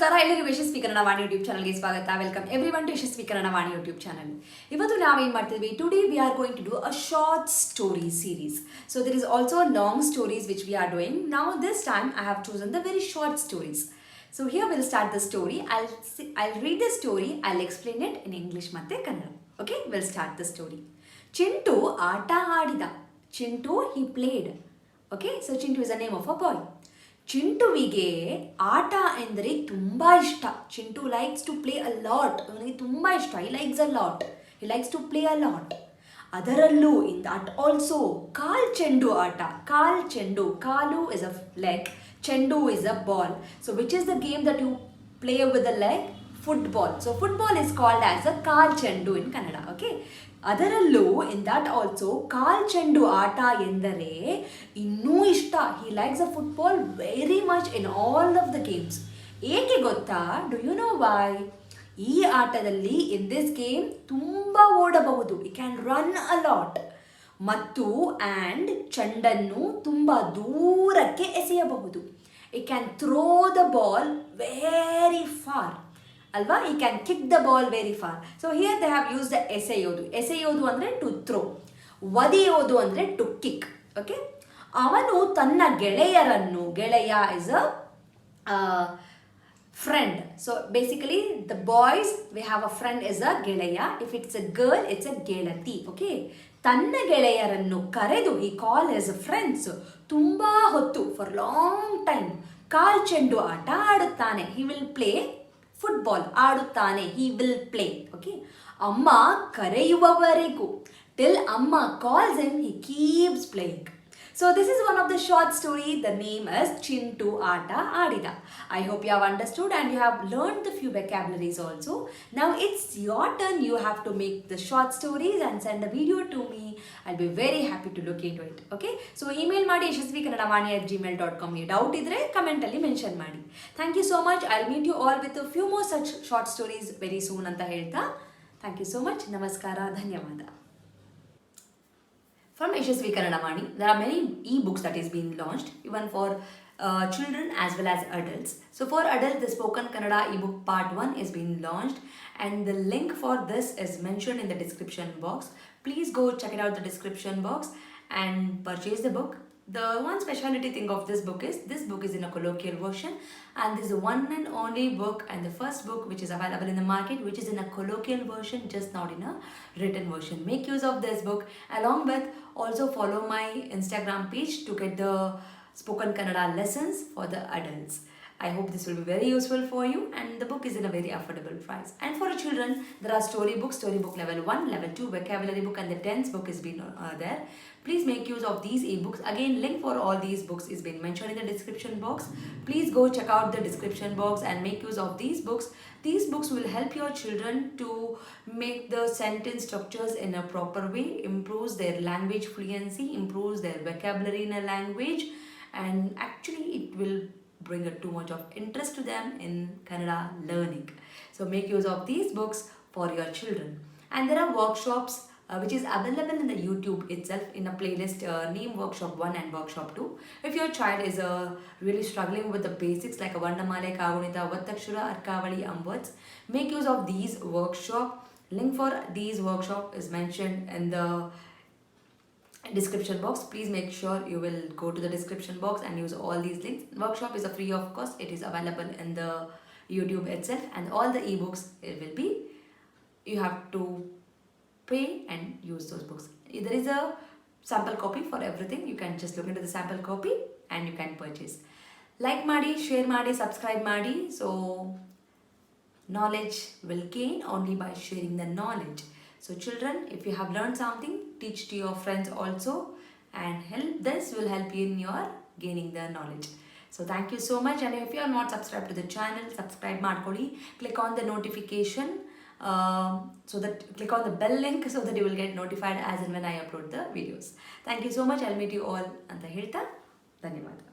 ನಮಸ್ಕಾರ ಎಲ್ಲರಿಗೂ ಯಶಸ್ವಿ ಕನ್ನಡ ವಾಣಿ ಯೂಟ್ಯೂಬ್ ಚಾನಲ್ಗೆ ಸ್ವಾಗತ. Welcome everyone to Yashasvi Kannada Vani YouTube channel. ಇವತ್ತು ನಾವೇನು ಮಾಡ್ತಿದ್ವಿ, today we are going to do a short story series. So there is also long stories which we are doing. Now this time I have chosen the very short stories. So here we'll start the story. I'll read the story, I'll explain it in English ಮತ್ತೆ Kannada. Okay, we'll start the story. Chintu ಆಟ ಆಡಿದ. Chintu he played. Okay, so Chintu is the name of a boy. ಚಿಂಟುವಿಗೆ ಆಟ ಎಂದರೆ ತುಂಬ ಇಷ್ಟ. Chintu likes to play a lot. ಅವನಿಗೆ ತುಂಬ ಇಷ್ಟ. He likes a lot. He likes to play a lot. ಅದರಲ್ಲೂ ಇನ್ ದಟ್ ಆಲ್ಸೋ ಕಾಲ್ ಚೆಂಡು ಆಟ. ಕಾಲ್ ಚೆಂಡು. ಕಾಲು ಇಸ್ ಅ ಲೆಗ್. ಚೆಂಡು is a ball. So which is the game that you play with the leg? Football. So football is called as a ಕಾಲ್ ಚೆಂಡು ಇನ್ ಕನ್ನಡ. ಓಕೆ, ಅದರಲ್ಲೂ ಇನ್ ದಟ್ ಆಲ್ಸೋ ಕಾಲ್ ಚೆಂಡು ಆಟ ಎಂದರೆ ಇನ್ನೂ ಇಷ್ಟ. He likes a football very much in all of the games. ಏಕೆ ಗೊತ್ತಾ? Do you know why? ಈ ಆಟದಲ್ಲಿ ಇನ್ ದಿಸ್ ಗೇಮ್ ತುಂಬ ಓಡಬಹುದು. You can run a lot. ಮತ್ತು ಆ್ಯಂಡ್ ಚೆಂಡನ್ನು ತುಂಬ ದೂರಕ್ಕೆ ಎಸೆಯಬಹುದು. You can throw the ball very far. ಅಲ್ವಾ? He can kick the ball very far. So here they have use the ಎಸೆಯೋದು. ಎಸೆಯೋದು ಅಂದರೆ ಟು ಥ್ರೋ. ಒದೆಯೋದು ಅಂದರೆ ಟು ಕಿಕ್. ಓಕೆ, ಅವನು ತನ್ನ ಗೆಳೆಯರನ್ನು, ಗೆಳೆಯ is a friend. So basically the boys we have a friend is a ಗೆಳೆಯ. If it's a girl it's a ಗೆಳತಿ. ಓಕೆ, ತನ್ನ ಗೆಳೆಯರನ್ನು ಕರೆದು ಈ ಕಾಲ್ ಇಸ್ ಫ್ರೆಂಡ್ಸ್ ತುಂಬ ಹೊತ್ತು ಫಾರ್ ಲಾಂಗ್ ಟೈಮ್ ಕಾಲ್ ಚೆಂಡು ಆಟ ಆಡುತ್ತಾನೆ. He will play football. ಆಡುತ್ತಾನೆ. He will play. ಓಕೆ, ಅಮ್ಮ ಕರೆಯುವವರೆಗೂ till amma calls him he keeps playing. So this is one of the short story. The name is Chintu Aata Adida. I hope you have understood and you have learned the few vocabularies also. Now it's your turn. You have to make the short stories and send a video to me. I'll be very happy to look into it. Okay, so email ಮಾಡಿ yashaswikannadavaani@gmail.com. doubt idre comment ಅಲ್ಲಿ mention ಮಾಡಿ. Thank you so much. I'll meet you all with a few more such short stories very soon ಅಂತ ಹೇಳ್ತಾ. Thank you so much. ನಮಸ್ಕಾರ. ಧನ್ಯವಾದ. From Yashaswi Kannada Vaani, there are many e-books that is being launched, even for children as well as adults. So for adults, the Spoken Kannada ebook part 1 is being launched, and the link for this is mentioned in the description box. Please go check it out the description box and purchase the book. The one speciality thing of this book is in a colloquial version, and this is the one and only book and the first book which is available in the market which is in a colloquial version, just not in a written version. Make use of this book. Along with, also follow my Instagram page to get the Spoken Kannada lessons for the adults. I hope this will be very useful for you, and the book is in a very affordable price. And for children, there are storybook level 1, level 2, vocabulary book, and the tense book is been there. Please make use of these ebooks. Again, link for all these books is been mentioned in the description box. Please go check out the description box and make use of these books. These books will help your children to make the sentence structures in a proper way, improves their language fluency, improves their vocabulary in a language, and actually it will bring too much of interest to them in Kannada learning. So make use of these books for your children. And there are workshops which is available in the YouTube itself in a playlist name Workshop 1 and Workshop 2. If your child is really struggling with the basics like a Vandamale, Kagunita, Vattakshura, Arkavali, words, make use of these workshop. Link for these workshop is mentioned in the description box. Please make sure you will go to the description box and use all these links. Workshop is a free of cost. It is available in the YouTube itself, and all the ebooks it will be, you have to pay and use those books. There is a sample copy for everything. You can just look into the sample copy and you can purchase. Like ಮಾಡಿ, share ಮಾಡಿ, subscribe ಮಾಡಿ. So knowledge will gain only by sharing the knowledge. So children, if you have learned something, teach to your friends also, and this will help you in your gaining the knowledge. So thank you so much, and if you are not subscribed to the channel, subscribe ಮಾಡ್ಕೊಳ್ಳಿ. Click on the notification, so that click on the bell link so that you will get notified as and when I upload the videos. Thank you so much. I'll meet you all ಅಂತ ಹೇಳ್ತಾ ಧನ್ಯವಾದ.